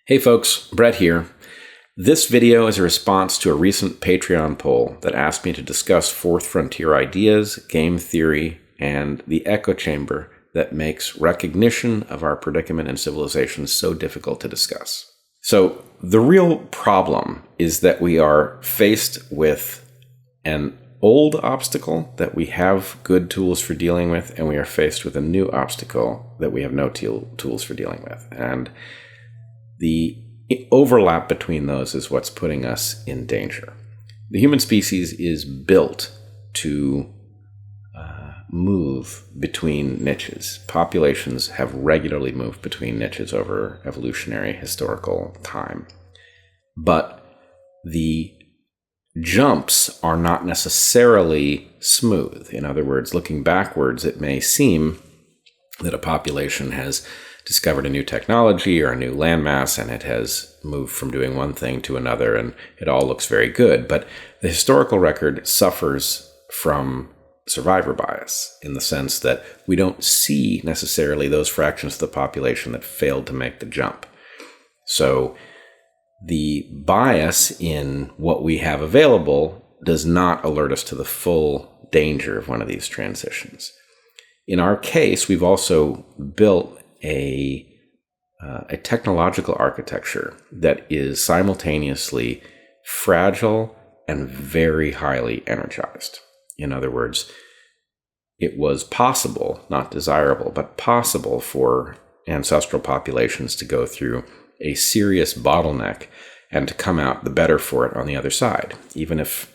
Hey folks, Bret here. This video is a response to a recent Patreon poll that asked me to discuss fourth frontier ideas, game theory, and the echo chamber that makes recognition of our predicament in civilization so difficult to discuss. So the real problem is that we are faced with an old obstacle that we have good tools for dealing with, and we are faced with a new obstacle that we have no tools for dealing with. And the overlap between those is what's putting us in danger. The human species is built to move between niches. Populations have regularly moved between niches over evolutionary historical time. But the jumps are not necessarily smooth. In other words, looking backwards, it may seem that a population has discovered a new technology or a new landmass, and it has moved from doing one thing to another, and it all looks very good. But the historical record suffers from survivor bias in the sense that we don't see necessarily those fractions of the population that failed to make the jump. So the bias in what we have available does not alert us to the full danger of one of these transitions. In our case, we've also built a technological architecture that is simultaneously fragile and very highly energized. In other words, it was possible, not desirable, but possible for ancestral populations to go through a serious bottleneck and to come out the better for it on the other side, even if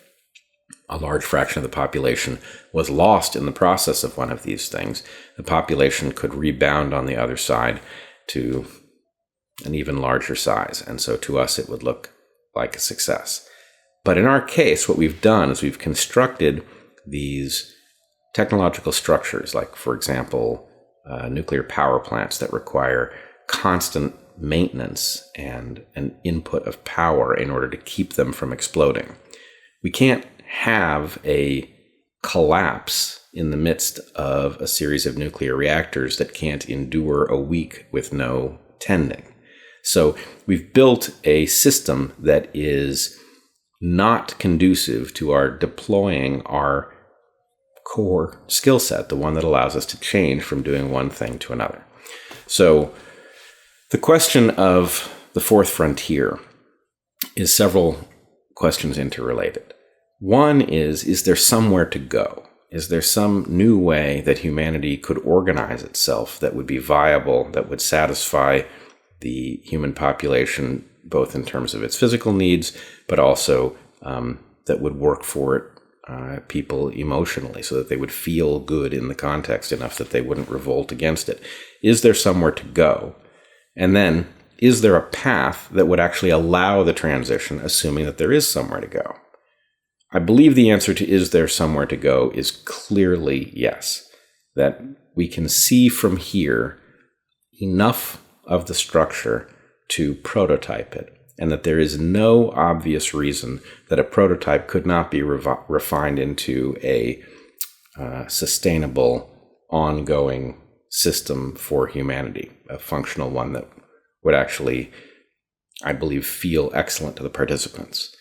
a large fraction of the population was lost in the process of one of these things. The population could rebound on the other side to an even larger size. And so to us, it would look like a success. But in our case, what we've done is we've constructed these technological structures, like, for example, nuclear power plants that require constant maintenance and an input of power in order to keep them from exploding. We can't have a collapse in the midst of a series of nuclear reactors that can't endure a week with no tending. So we've built a system that is not conducive to our deploying our core skill set, the one that allows us to change from doing one thing to another. So the question of the fourth frontier is several questions interrelated. One is there somewhere to go? Is there some new way that humanity could organize itself that would be viable, that would satisfy the human population, both in terms of its physical needs, but also that would work for people emotionally so that they would feel good in the context enough that they wouldn't revolt against it? Is there somewhere to go? And then, is there a path that would actually allow the transition, assuming that there is somewhere to go? I believe the answer to is there somewhere to go is clearly yes, that we can see from here enough of the structure to prototype it, and that there is no obvious reason that a prototype could not be refined into a sustainable, ongoing system for humanity, a functional one that would actually, I believe, feel excellent to the participants.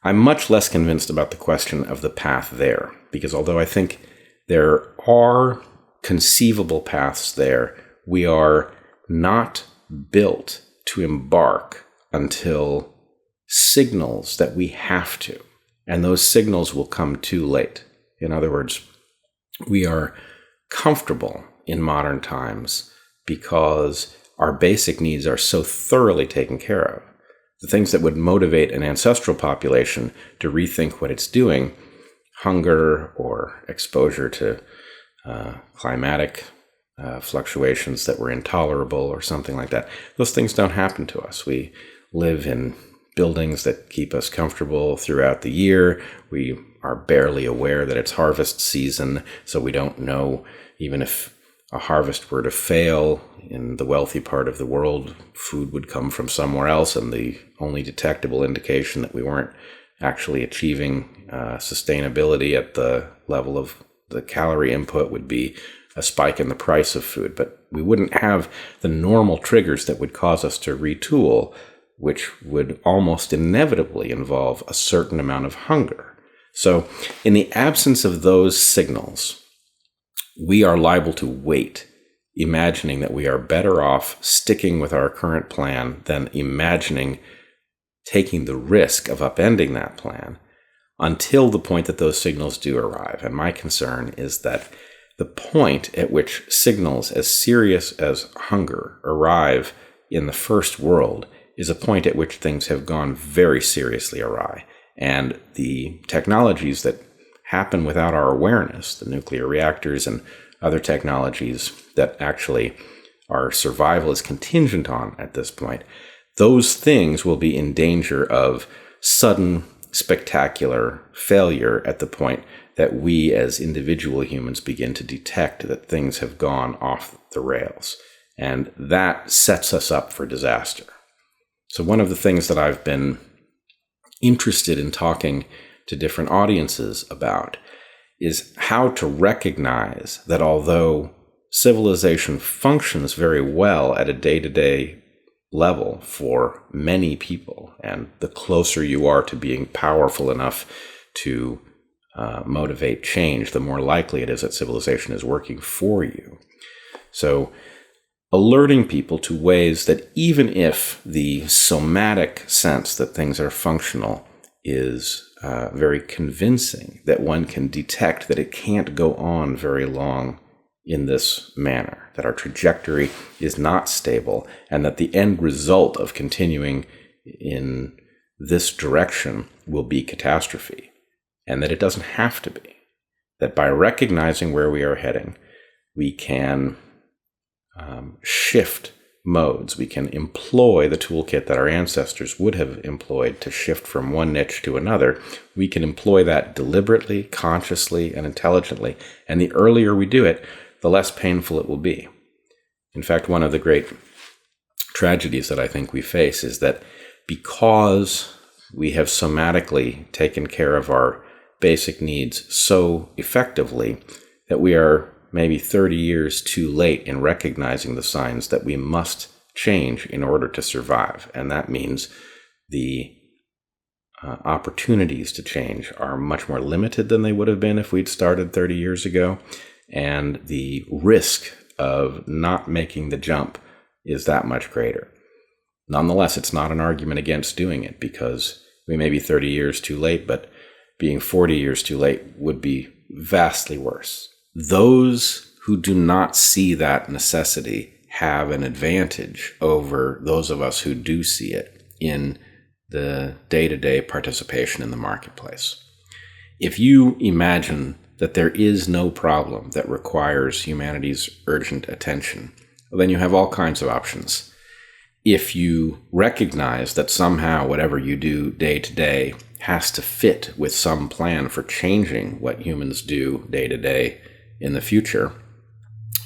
I'm much less convinced about the question of the path there, because although I think there are conceivable paths there, we are not built to embark until signals that we have to, and those signals will come too late. In other words, we are comfortable in modern times because our basic needs are so thoroughly taken care of. The things that would motivate an ancestral population to rethink what it's doing, hunger or exposure to climatic fluctuations that were intolerable or something like that, those things don't happen to us. We live in buildings that keep us comfortable throughout the year. We are barely aware that it's harvest season, so we don't know, even if a harvest were to fail in the wealthy part of the world, food would come from somewhere else, and the only detectable indication that we weren't actually achieving sustainability at the level of the calorie input would be a spike in the price of food, but we wouldn't have the normal triggers that would cause us to retool, which would almost inevitably involve a certain amount of hunger. So in the absence of those signals, we are liable to wait, imagining that we are better off sticking with our current plan than imagining taking the risk of upending that plan until the point that those signals do arrive. And my concern is that the point at which signals as serious as hunger arrive in the first world is a point at which things have gone very seriously awry. And the technologies that happen without our awareness, the nuclear reactors and other technologies that actually our survival is contingent on at this point, those things will be in danger of sudden, spectacular failure at the point that we as individual humans begin to detect that things have gone off the rails. And that sets us up for disaster. So one of the things that I've been interested in talking to different audiences about is how to recognize that although civilization functions very well at a day-to-day level for many people, and the closer you are to being powerful enough to motivate change, the more likely it is that civilization is working for you. So alerting people to ways that even if the somatic sense that things are functional is very convincing, that one can detect that it can't go on very long in this manner, that our trajectory is not stable, and that the end result of continuing in this direction will be catastrophe, and that it doesn't have to be. That by recognizing where we are heading, we can shift modes. We can employ the toolkit that our ancestors would have employed to shift from one niche to another. We can employ that deliberately, consciously, and intelligently. And the earlier we do it, the less painful it will be. In fact, one of the great tragedies that I think we face is that because we have somatically taken care of our basic needs so effectively that we are maybe 30 years too late in recognizing the signs that we must change in order to survive. And that means the opportunities to change are much more limited than they would have been if we'd started 30 years ago. And the risk of not making the jump is that much greater. Nonetheless, it's not an argument against doing it, because we may be 30 years too late, but being 40 years too late would be vastly worse. Those who do not see that necessity have an advantage over those of us who do see it in the day-to-day participation in the marketplace. If you imagine that there is no problem that requires humanity's urgent attention, well, then you have all kinds of options. If you recognize that somehow whatever you do day to day has to fit with some plan for changing what humans do day to day in the future,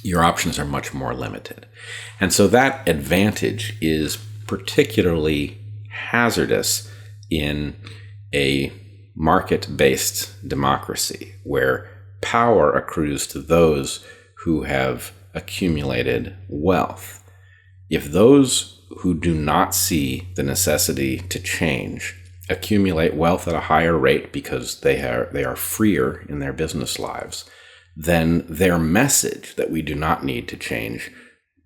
your options are much more limited. And so that advantage is particularly hazardous in a market-based democracy where power accrues to those who have accumulated wealth. If those who do not see the necessity to change accumulate wealth at a higher rate because they are freer in their business lives, then their message that we do not need to change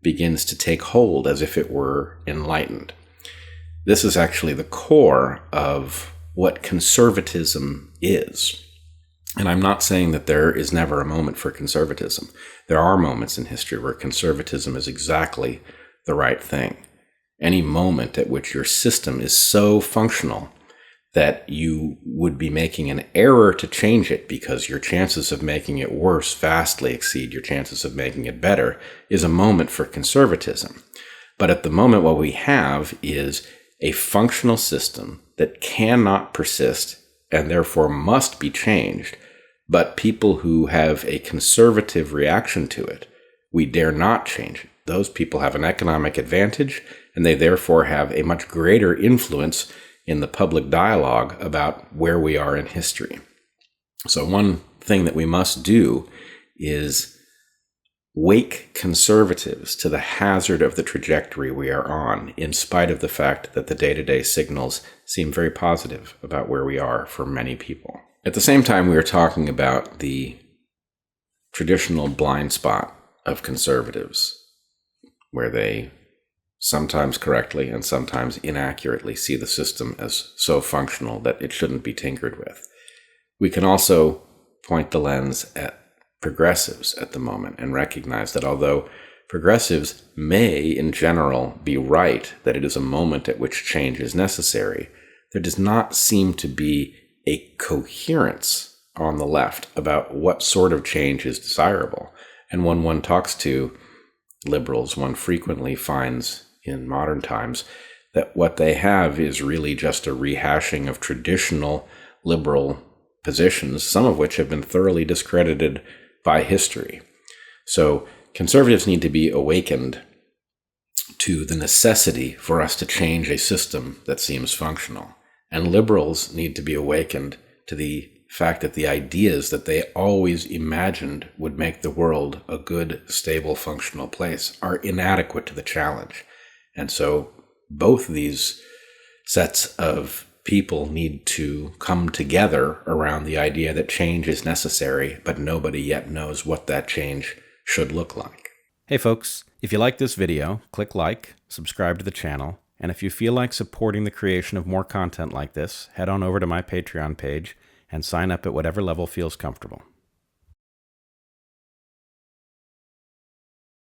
begins to take hold as if it were enlightened. This is actually the core of what conservatism is. And I'm not saying that there is never a moment for conservatism. There are moments in history where conservatism is exactly the right thing. Any moment at which your system is so functional that you would be making an error to change it because your chances of making it worse vastly exceed your chances of making it better is a moment for conservatism. But at the moment, what we have is a functional system that cannot persist and therefore must be changed. But people who have a conservative reaction to it, we dare not change it. Those people have an economic advantage, and they therefore have a much greater influence in the public dialogue about where we are in history. So one thing that we must do is wake conservatives to the hazard of the trajectory we are on, in spite of the fact that the day-to-day signals seem very positive about where we are for many people. At the same time, we are talking about the traditional blind spot of conservatives, where they sometimes correctly and sometimes inaccurately see the system as so functional that it shouldn't be tinkered with. We can also point the lens at progressives at the moment and recognize that although progressives may, in general, be right that it is a moment at which change is necessary, there does not seem to be a coherence on the left about what sort of change is desirable. And when one talks to liberals, one frequently finds in modern times that what they have is really just a rehashing of traditional liberal positions, some of which have been thoroughly discredited by history. So conservatives need to be awakened to the necessity for us to change a system that seems functional. And liberals need to be awakened to the fact that the ideas that they always imagined would make the world a good, stable, functional place are inadequate to the challenge. And so both these sets of people need to come together around the idea that change is necessary, but nobody yet knows what that change should look like. Hey folks, if you like this video, click like, subscribe to the channel, and if you feel like supporting the creation of more content like this, head on over to my Patreon page and sign up at whatever level feels comfortable.